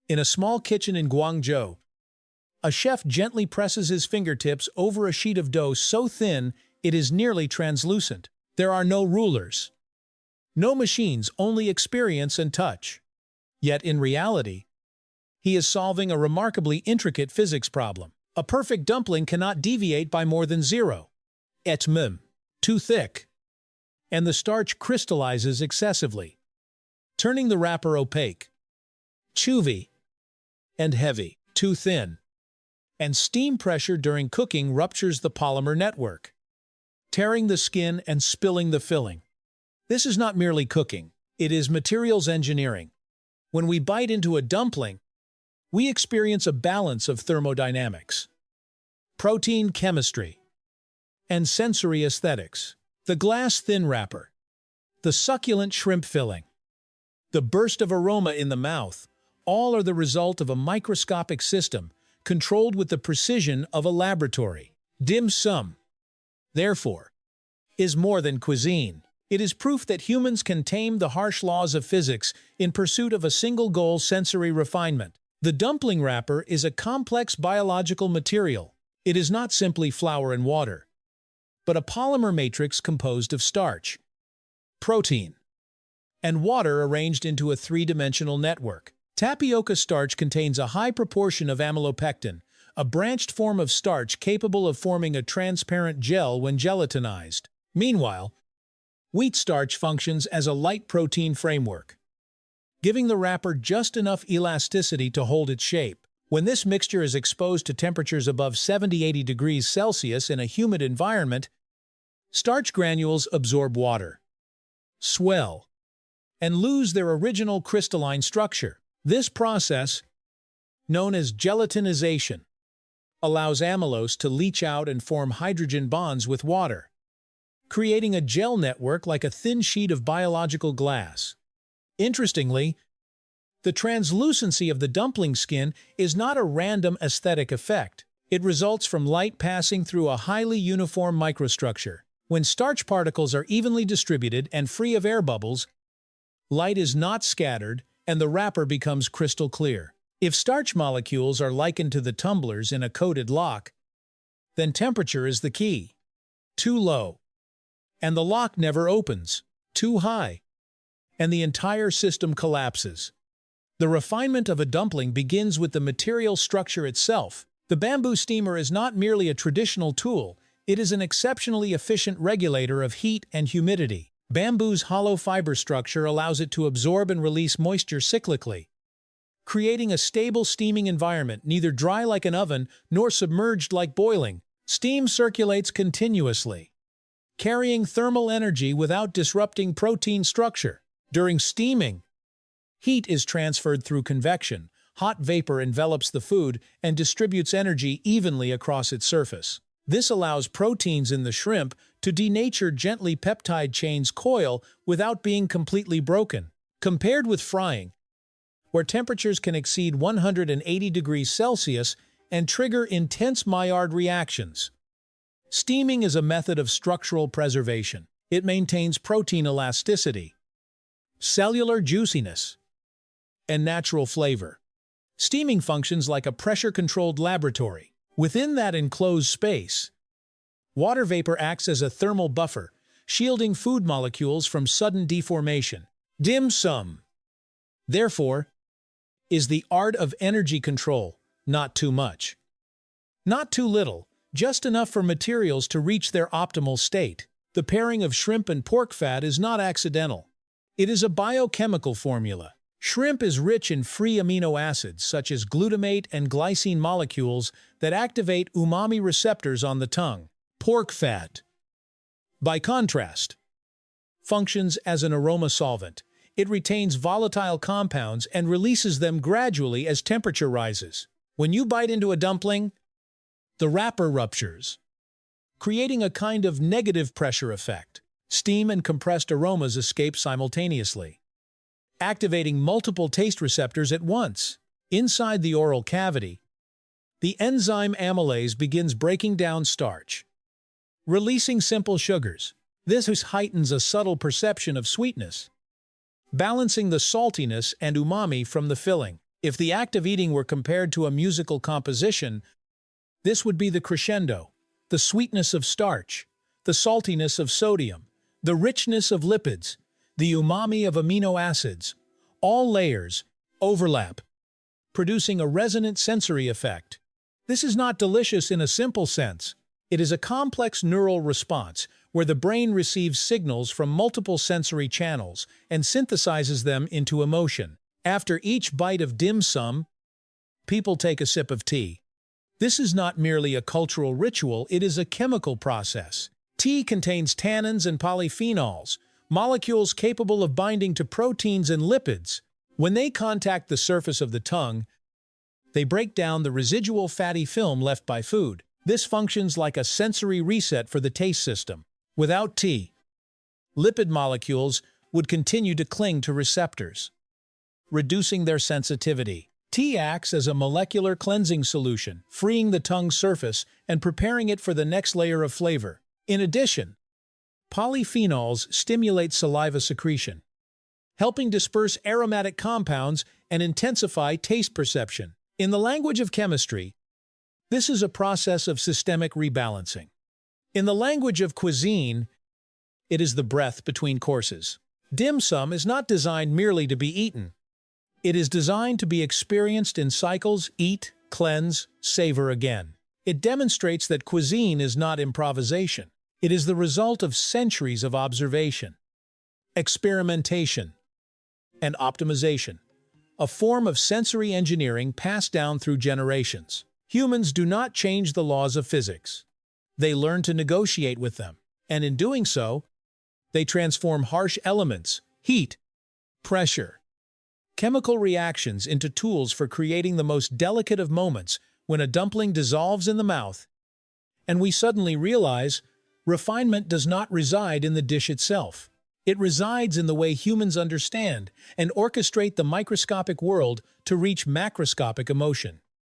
In a small kitchen in Guangzhou, a chef gently presses his fingertips over a sheet of dough so thin it is nearly translucent. There are no rulers, no machines, only experience and touch. Yet in reality, he is solving a remarkably intricate physics problem. A perfect dumpling cannot deviate by more than 0.1 too thick, and the starch crystallizes excessively, turning the wrapper opaque, chewy, and heavy. Too thin, and steam pressure during cooking ruptures the polymer network, tearing the skin and spilling the filling. This is not merely cooking, it is materials engineering. When we bite into a dumpling, we experience a balance of thermodynamics, protein chemistry, and sensory aesthetics. The glass-thin wrapper, the succulent shrimp filling, the burst of aroma in the mouth, all are the result of a microscopic system controlled with the precision of a laboratory. Dim sum, therefore, is more than cuisine. It is proof that humans can tame the harsh laws of physics in pursuit of a single goal: sensory refinement. The dumpling wrapper is a complex biological material. It is not simply flour and water, but a polymer matrix composed of starch, protein, and water arranged into a three-dimensional network. Tapioca starch contains a high proportion of amylopectin, a branched form of starch capable of forming a transparent gel when gelatinized. Meanwhile, wheat starch functions as a light protein framework, giving the wrapper just enough elasticity to hold its shape. When this mixture is exposed to temperatures above 70–80 degrees Celsius in a humid environment, starch granules absorb water, swell, and lose their original crystalline structure. This process, known as gelatinization, allows amylose to leach out and form hydrogen bonds with water, creating a gel network like a thin sheet of biological glass. Interestingly, the translucency of the dumpling skin is not a random aesthetic effect. It results from light passing through a highly uniform microstructure. When starch particles are evenly distributed and free of air bubbles, light is not scattered and the wrapper becomes crystal clear. If starch molecules are likened to the tumblers in a coated lock, then temperature is the key. Too low, and the lock never opens. Too high, and the entire system collapses. The refinement of a dumpling begins with the material structure itself. The bamboo steamer is not merely a traditional tool, it is an exceptionally efficient regulator of heat and humidity. Bamboo's hollow fiber structure allows it to absorb and release moisture cyclically, creating a stable steaming environment, neither dry like an oven nor submerged like boiling. Steam circulates continuously, carrying thermal energy without disrupting protein structure. During steaming, heat is transferred through convection. Hot vapor envelops the food and distributes energy evenly across its surface. This allows proteins in the shrimp to denature gently. Peptide chains coil without being completely broken. Compared with frying, where temperatures can exceed 180 degrees Celsius and trigger intense Maillard reactions, steaming is a method of structural preservation. It maintains protein elasticity, cellular juiciness, and natural flavor. Steaming functions like a pressure-controlled laboratory. Within that enclosed space, water vapor acts as a thermal buffer, shielding food molecules from sudden deformation. Dim sum, therefore, is the art of energy control. Not too much, not too little, just enough for materials to reach their optimal state. The pairing of shrimp and pork fat is not accidental. It is a biochemical formula. Shrimp is rich in free amino acids such as glutamate and glycine molecules that activate umami receptors on the tongue. Pork fat, by contrast, functions as an aroma solvent. It retains volatile compounds and releases them gradually as temperature rises. When you bite into a dumpling, the wrapper ruptures, creating a kind of negative pressure effect. Steam and compressed aromas escape simultaneously, activating multiple taste receptors at once. Inside the oral cavity, the enzyme amylase begins breaking down starch, releasing simple sugars. This heightens a subtle perception of sweetness, balancing the saltiness and umami from the filling. If the act of eating were compared to a musical composition, this would be the crescendo, the sweetness of starch, the saltiness of sodium, the richness of lipids, the umami of amino acids. All layers overlap, producing a resonant sensory effect. This is not delicious in a simple sense. It is a complex neural response where the brain receives signals from multiple sensory channels and synthesizes them into emotion. After each bite of dim sum, people take a sip of tea. This is not merely a cultural ritual, it is a chemical process. Tea contains tannins and polyphenols, molecules capable of binding to proteins and lipids. When they contact the surface of the tongue, they break down the residual fatty film left by food. This functions like a sensory reset for the taste system. Without tea, lipid molecules would continue to cling to receptors, reducing their sensitivity. Tea acts as a molecular cleansing solution, freeing the tongue's surface and preparing it for the next layer of flavor. In addition, polyphenols stimulate saliva secretion, helping disperse aromatic compounds and intensify taste perception. In the language of chemistry, this is a process of systemic rebalancing. In the language of cuisine, it is the breath between courses. Dim sum is not designed merely to be eaten. It is designed to be experienced in cycles: eat, cleanse, savor again. It demonstrates that cuisine is not improvisation. It is the result of centuries of observation, experimentation, and optimization, a form of sensory engineering passed down through generations. Humans do not change the laws of physics. They learn to negotiate with them, and in doing so, they transform harsh elements, heat, pressure, chemical reactions into tools for creating the most delicate of moments when a dumpling dissolves in the mouth, and we suddenly realize refinement does not reside in the dish itself. It resides in the way humans understand and orchestrate the microscopic world to reach macroscopic emotion.